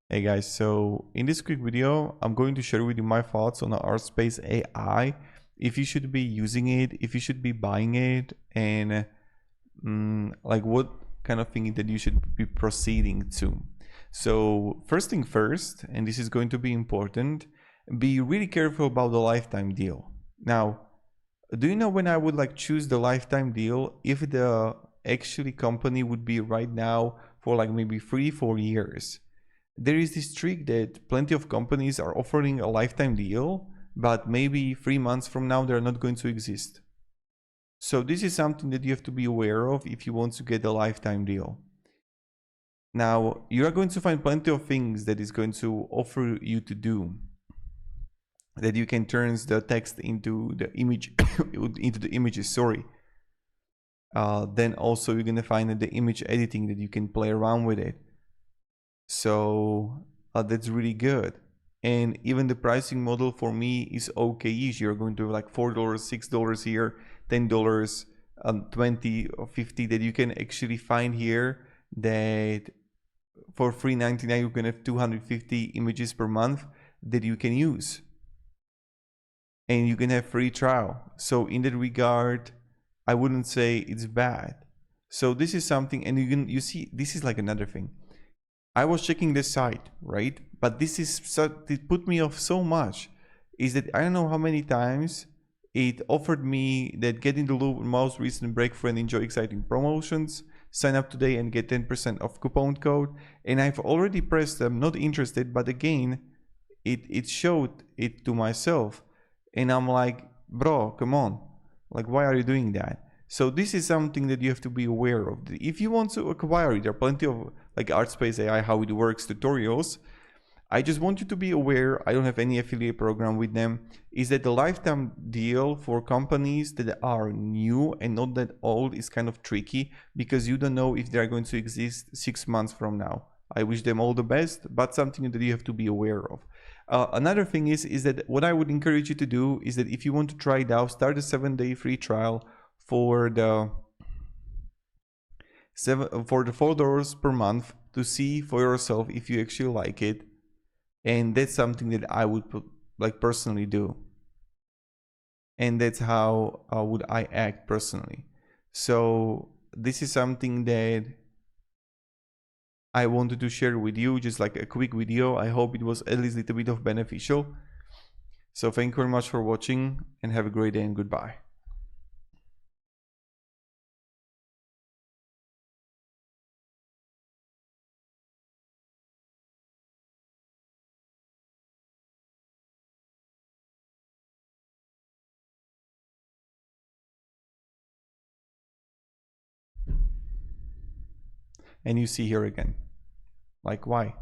Hey guys, so in this quick video, I'm going to share with you my thoughts on the Artspace AI, if you should be using it, if you should be buying it, and like what kind of thing that you should be proceeding to. So first thing first, and this is going to be important, be really careful about the lifetime deal. Now, do you know when I would like choose the lifetime deal if the actually company would be right now for like maybe 3-4 years? There is this trick that plenty of companies are offering a lifetime deal, but maybe 3 months from now they're not going to exist. So this is something that you have to be aware of if you want to get a lifetime deal. Now, you are going to find plenty of things that is going to offer you to do. That you can turn the text into the image, into the images, sorry. Then also you're gonna find the image editing that you can play around with it. So that's really good. And even the pricing model for me is okay-ish. You're going to have like $4, $6 here, $10, 20 or 50 that you can actually find here, that for $3.99 you can have 250 images per month that you can use. And you can have free trial. So in that regard, I wouldn't say it's bad. So this is something, and you see, this is like another thing. I was checking this site, right? But this is it put me off so much, is that I don't know how many times it offered me that get in the loop most recent breakthrough and enjoy exciting promotions, sign up today and get 10% off coupon code. And I've already pressed I'm not interested, but again, it showed it to myself. And I'm like, bro, come on. Like, why are you doing that? So this is something that you have to be aware of. If you want to acquire it, there are plenty of like Artspace AI, how it works tutorials. I just want you to be aware, I don't have any affiliate program with them, is that the lifetime deal for companies that are new and not that old is kind of tricky because you don't know if they're going to exist 6 months from now. I wish them all the best, but something that you have to be aware of. Another thing is that what I would encourage you to do is that if you want to try it out, start a 7-day free trial for the $4 per month to see for yourself if you actually like it. And that's something that I would like personally do. And that's how would I act personally. So this is something that I wanted to share with you, just like a quick video. I hope it was at least a little bit of beneficial. So thank you very much for watching and have a great day and goodbye. And you see here again, like why?